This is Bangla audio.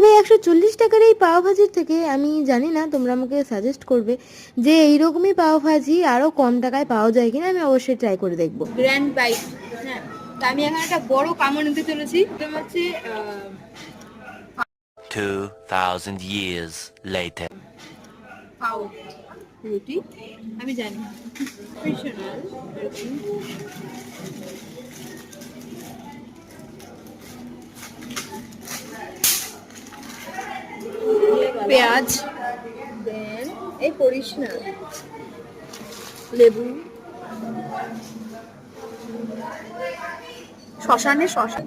তবে 140 টাকার এই পাওভাজির থেকে আমি জানি না, তোমরা আমাকে সাজেস্ট করবে যে এইরকমই পাওভাজি আরও কম টাকায় পাওয়া যায় কিনা, আমি অবশ্যই ট্রাই করে দেখবো। Grand bite. হ্যাঁ, তা আমি এখন একটা বড় কামড় নিতে চলেছি। এটা হচ্ছে 2000 years later. পাও রুটি, আমি জানি ট্রেডিশনাল পেঁয়াজ, দেন এই করিস না, লেবু, শ্মশানে শশা,